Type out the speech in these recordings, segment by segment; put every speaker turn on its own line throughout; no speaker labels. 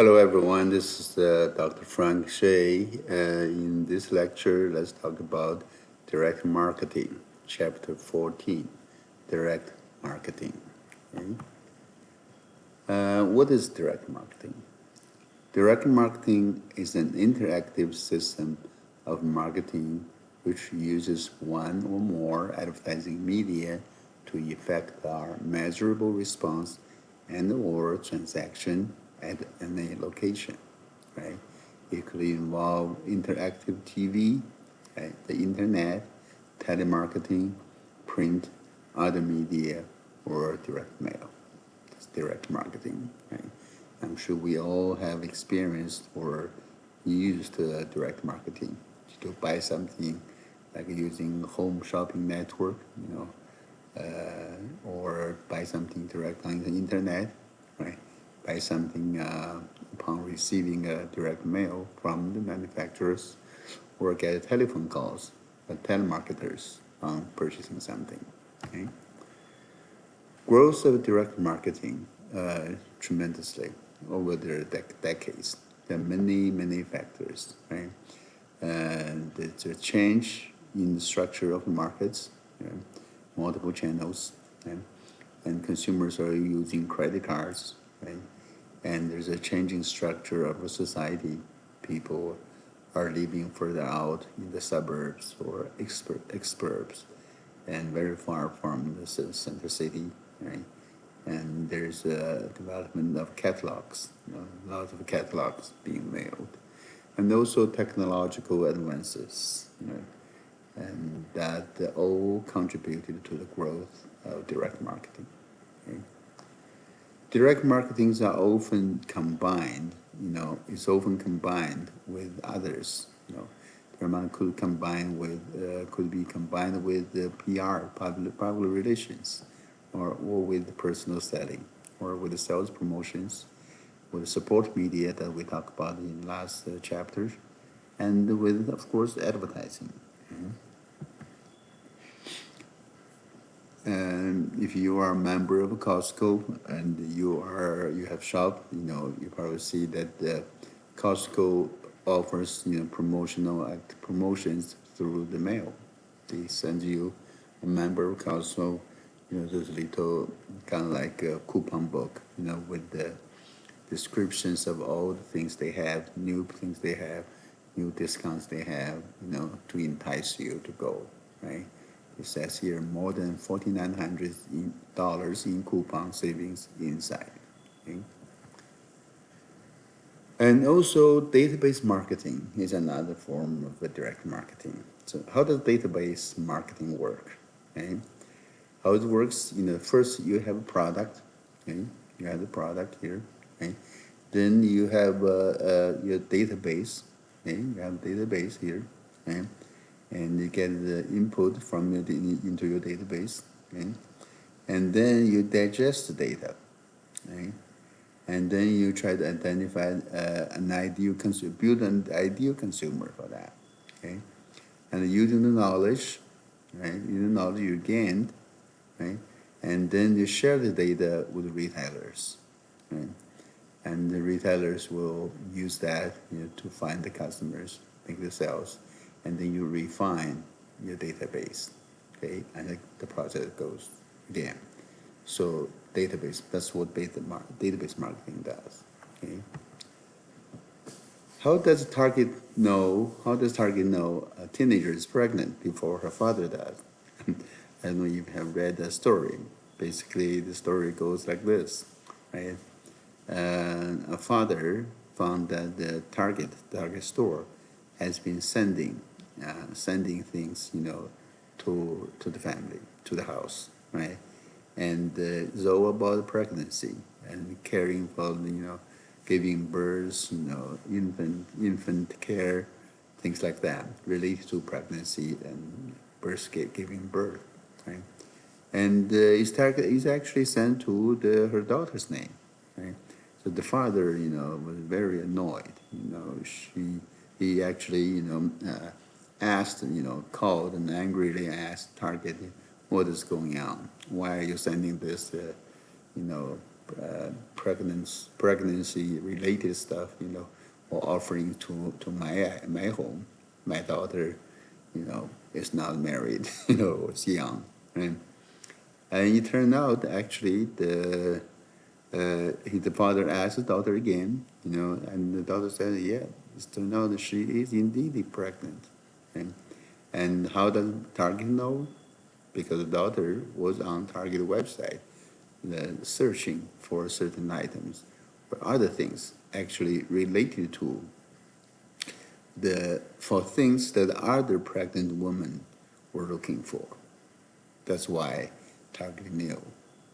Hello everyone, this is Dr. Frank Shea. In this lecture, let's talk about direct marketing, Chapter 14, direct marketing. Okay? What is direct marketing? Direct marketing is an interactive system of marketing which uses one or more advertising media to effect a measurable response and or transaction at any location, right? It could involve interactive TV, right? The internet, telemarketing, print, other media, or direct mail. It's direct marketing, right? I'm sure we all have experienced or used direct marketing to buy something, like using home shopping network, or buy something direct on the internet, right? Buy something upon receiving a direct mail from the manufacturers, or get telephone calls by telemarketers on purchasing something. Okay? Growth of direct marketing tremendously over the decades. There are many factors, right? There's a change in the structure of markets, multiple channels, right? And consumers are using credit cards, right? And there's a changing structure of a society. People are living further out in the suburbs or exurbs and very far from the center city, right? And there's a development of catalogs, lots of catalogs being mailed, and also technological advances, and that all contributed to the growth of direct marketing. Okay? Direct marketings are often combined, it's often combined with others, Paramount could be combined with PR, public relations, or with personal selling, or with the sales promotions, with the support media that we talked about in last chapters, and with, of course, advertising. And if you are a member of Costco and you have shopped, you probably see that Costco offers promotions through the mail. They send you a member of Costco, this little kind of like a coupon book, with the descriptions of all the things they have, new things they have, new discounts they have, to entice you to go, right? It says here more than $4,900 in coupon savings inside. Okay? And also, database marketing is another form of direct marketing. So, how does database marketing work? Okay? How it works? First you have a product. Okay? You have the product here. Okay? Then you have your database. Okay? You have a database here. Okay? And you get the input from into your database, okay? And then you digest the data, okay? And then you try to identify an ideal consumer, build an ideal consumer for that, okay? And using the knowledge, right? Using the knowledge you gained, right? And then you share the data with retailers, right? And the retailers will use that to find the customers, make the sales, and then you refine your database, okay? And the process goes again. So that's what database marketing does, okay? How does Target know a teenager is pregnant before her father does? I don't know if you have read that story. Basically, the story goes like this, right? A father found that the Target store has been sending things, to the family, to the house, right? And it's all about pregnancy and caring for, giving birth, infant care, things like that related to pregnancy and giving birth, right? And his target is actually sent to her daughter's name, right? So the father, was very annoyed. He actually, asked, called and angrily asked Target, what is going on? Why are you sending this, pregnancy-related stuff, or offering to my home. My daughter, is not married, was young, right? And it turned out actually the father asked the daughter again, and the daughter said, yeah, it turned out that she is indeed pregnant. And how does Target know? Because the daughter was on Target website, searching for certain items or other things actually related to for things that other pregnant women were looking for. That's why Target knew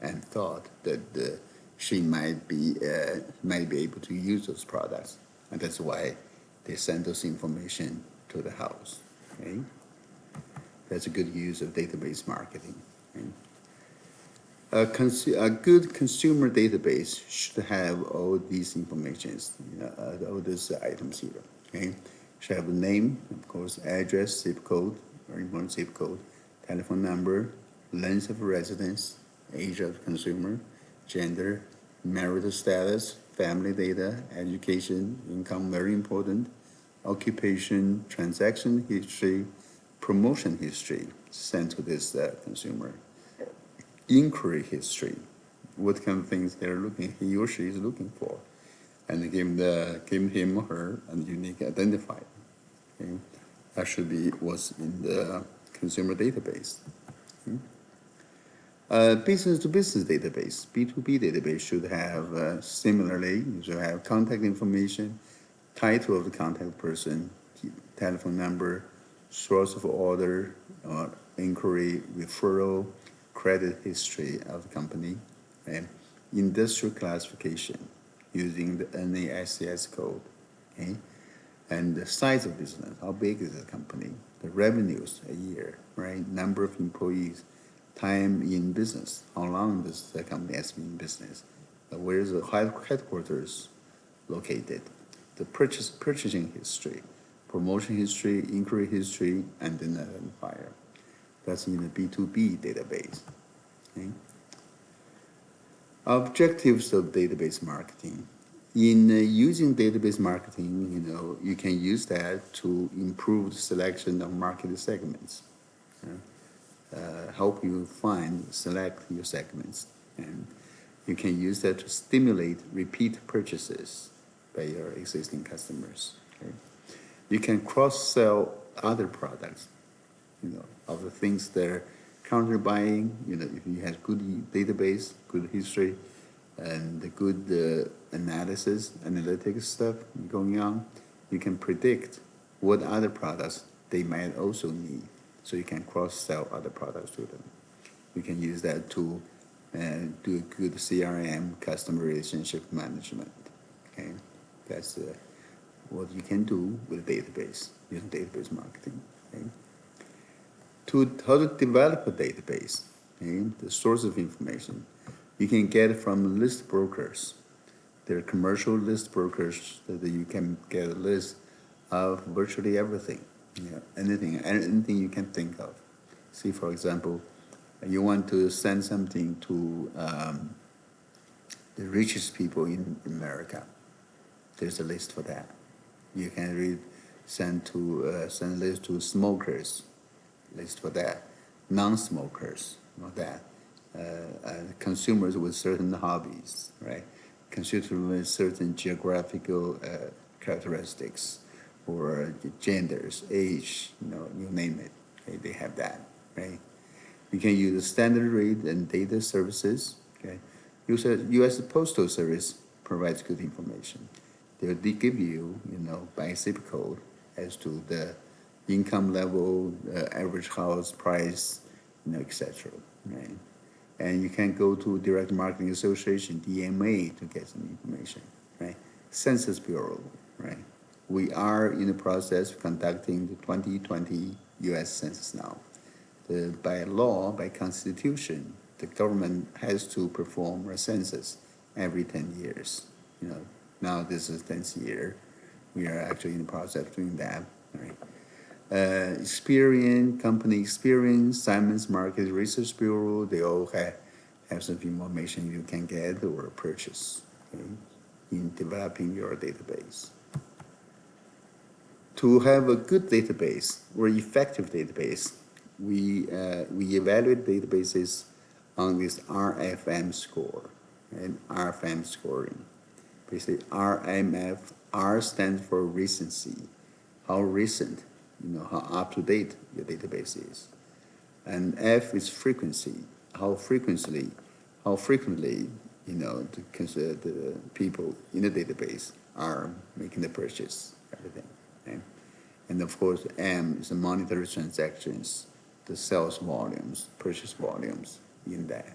and thought that she might be able to use those products, and that's why they sent those information to the house. Okay? That's a good use of database marketing. Okay? A good consumer database should have all these informations, all these items here. Okay, should have a name, of course, address, zip code, very important zip code, telephone number, length of residence, age of consumer, gender, marital status, family data, education, income, very important, occupation, transaction history, promotion history sent to this consumer, inquiry history, what kind of things he or she is looking for, and give him or her a unique identifier. Okay? That should be what's in the consumer database. Business to business database, B2B database should have similarly, you should have contact information, title of the contact person, telephone number, source of order, or inquiry, referral, credit history of the company, and industrial classification using the NAICS code, okay? And the size of business, how big is the company, the revenues a year, right? Number of employees, time in business, how long does the company has been in business, where is the headquarters located, the purchasing history, promotion history, inquiry history, and then identifier. That's in the B2B database. Okay? Objectives of database marketing. In using database marketing, you can use that to improve the selection of market segments, help you select your segments, and you can use that to stimulate repeat purchases by your existing customers. Okay? You can cross-sell other products, of the things they're currently buying. If you have good database, good history, and the good analytics stuff going on, you can predict what other products they might also need, so you can cross-sell other products to them. You can use that to do a good CRM, customer relationship management. Okay, that's what you can do with a database, using database marketing. Okay? How to develop a database, okay? The source of information you can get from list brokers. There are commercial list brokers that you can get a list of virtually everything, anything you can think of. See, for example, you want to send something to the richest people in America. There's a list for that. You can send a list to smokers, list for that, non-smokers, for that, consumers with certain hobbies, right? Consumers with certain geographical characteristics, or genders, age, you name it. Okay, they have that, right? You can use the standard rate and data services. Okay, U.S. Postal Service provides good information. They give you, by zip code as to the income level, average house price, etc. Right? And you can go to Direct Marketing Association, DMA, to get some information. Right? Census Bureau. Right? We are in the process of conducting the 2020 U.S. Census now. By law, by constitution, the government has to perform a census every 10 years. Now this is 10th year. We are actually in the process of doing that. Right? Company Experience, Simon's Market Research Bureau, they all have some information you can get or purchase, okay, in developing your database. To have a good database or effective database, we evaluate databases on this RFM score and RFM scoring. Basically, R stands for recency, how recent, how up to date your database is, and F is frequency, how frequently, the people in the database are making the purchase, everything. Okay? And of course, M is the monetary transactions, the sales volumes, purchase volumes in that.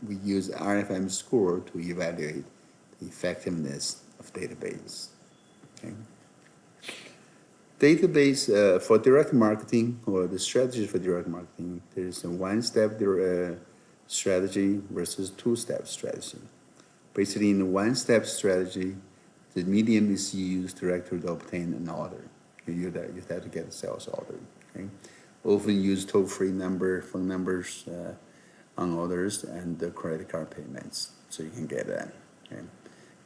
We use RFM score to evaluate the effectiveness of database. Okay? Database for direct marketing, or the strategy for direct marketing, there's a one-step strategy versus two-step strategy. Basically, in the one-step strategy, the medium is used directly to obtain an order. You have to get a sales order. Okay? Often use toll-free phone numbers on orders, and the credit card payments, so you can get that. Okay?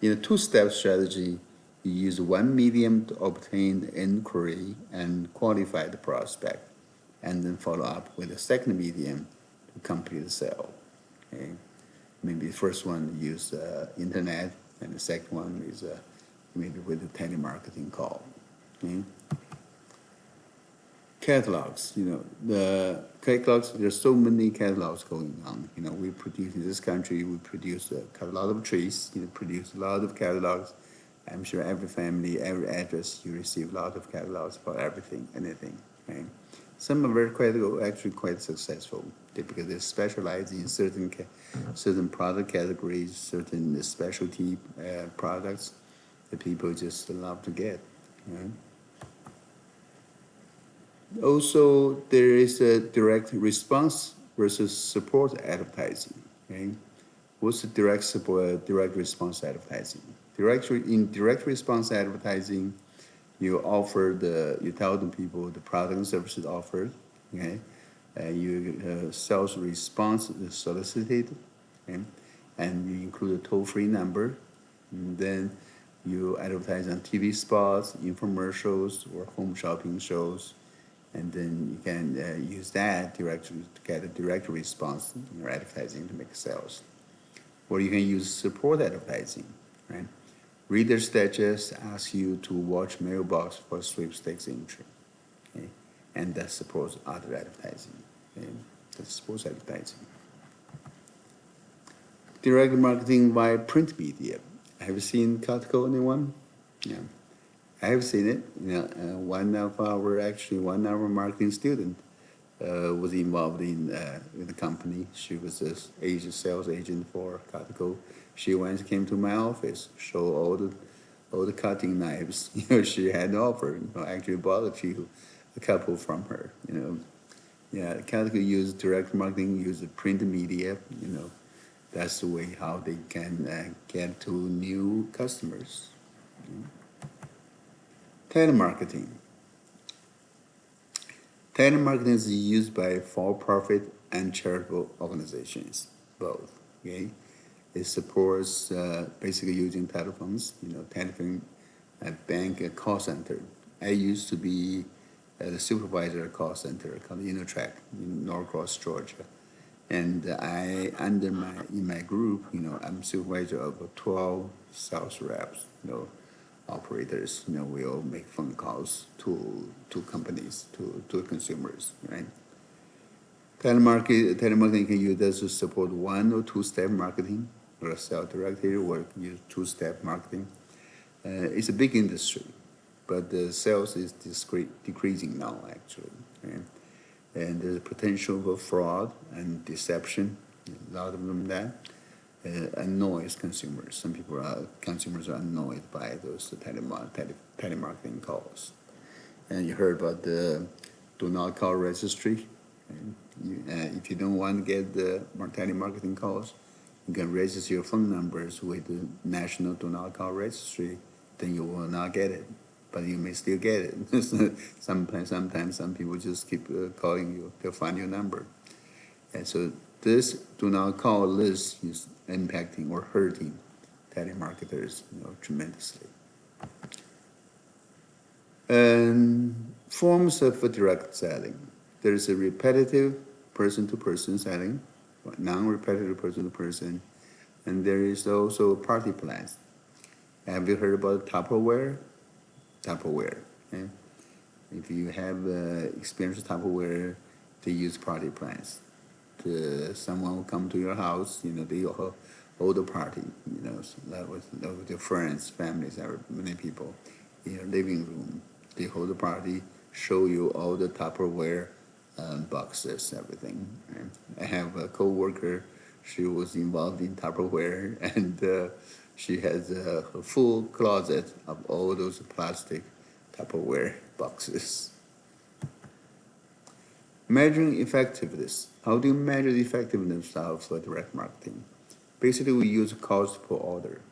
In a two-step strategy, you use one medium to obtain the inquiry and qualify the prospect, and then follow up with a second medium to complete the sale. Okay? Maybe the first one use internet, and the second one is maybe with the telemarketing call. Okay? Catalogs, the catalogs, there's so many catalogs going on. We produce, in this country, we produce a lot of trees, produce a lot of catalogs. I'm sure every family, every address, you receive a lot of catalogs for everything, anything. Okay? Some are actually quite successful because they specialize in certain product categories, certain specialty products that people just love to get. Right? Also, there is a direct response versus support advertising. Okay? What's the direct response advertising? In direct response advertising, you tell the people the product and services offered. Okay? Sales response is solicited. Okay? And you include a toll-free number. And then you advertise on TV spots, infomercials, or home shopping shows. And then you can use that directly to get a direct response in your advertising to make sales. Or you can use support advertising, right? Readers Digest asks you to watch mailbox for sweepstakes entry, okay? And that supports other advertising, okay? That supports advertising. Direct marketing by print media. Have you seen Costco, anyone? Yeah. I have seen it. One of our marketing student was involved in the company. She was a sales agent for Costco. She once came to my office, show all the cutting knives she had offered. I actually bought a couple from her. Yeah, Costco use direct marketing, use the print media. That's the way how they can get to new customers. Telemarketing. Telemarketing is used by for-profit and charitable organizations, both. Okay, it supports basically using telephones. Telephone, bank, a call center. I used to be the supervisor at a call center called Unitrack in Norcross, Georgia, and in my group, I'm supervisor of 12 sales reps. Operators, we all make phone calls to companies, to consumers, right? Telemarketing can use this to support one or two-step marketing, or sell directly, or use two-step marketing. It's a big industry, but the sales is decreasing now, actually, right? And there's a potential for fraud and deception, a lot of them that. Annoys consumers. Consumers are annoyed by those telemarketing calls. And you heard about the do not call registry. If you don't want to get the telemarketing calls, you can register your phone numbers with the National Do Not Call Registry. Then you will not get it, but you may still get it. Sometimes some people just keep calling you. They'll find your number. And so This do not call this is impacting or hurting telemarketers, tremendously. And forms of direct selling. There is a repetitive person-to-person selling, non-repetitive person-to-person, and there is also party plans. Have you heard about Tupperware? Tupperware. Okay? If you have experience with Tupperware, they use party plans. Someone will come to your house, they hold a party, with your friends, families, many people in your living room. They hold a party, show you all the Tupperware boxes, everything. Right? I have a co-worker, she was involved in Tupperware, and she has a full closet of all those plastic Tupperware boxes. Measuring effectiveness. How do you measure the effectiveness of direct marketing? Basically, we use cost per order.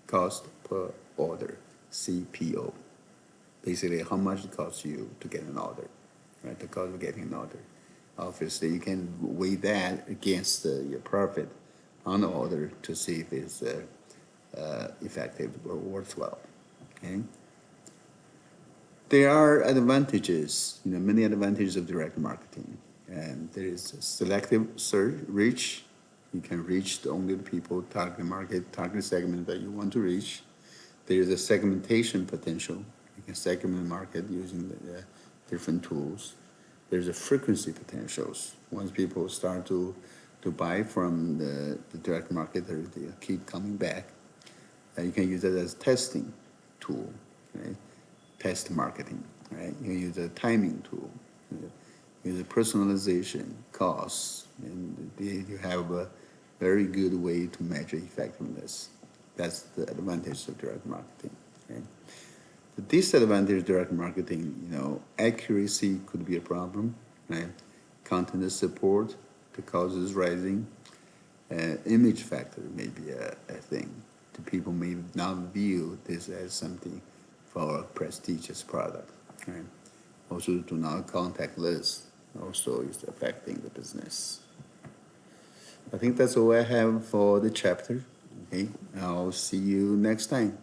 Cost per order, CPO. Basically, how much it costs you to get an order, right? The cost of getting an order. Obviously, you can weigh that against your profit on the order to see if it's effective or worthwhile. Okay. There are advantages, many advantages of direct marketing. And there is selective search, reach. You can reach only the people, target market, target segment that you want to reach. There is a segmentation potential. You can segment the market using the different tools. There's a frequency potentials. Once people start to buy from the direct market, they keep coming back. You can use it as testing tool, right? Test marketing, right? You use a timing tool, use a personalization, costs, and you have a very good way to measure effectiveness. That's the advantage of direct marketing. Okay? The disadvantage of direct marketing, accuracy could be a problem, right? Content support, the cost is rising. Image factor may be a thing. The people may not view this as something for a prestigious product. Right? Also, do not contact list also is affecting the business. I think that's all I have for the chapter. Okay, I'll see you next time.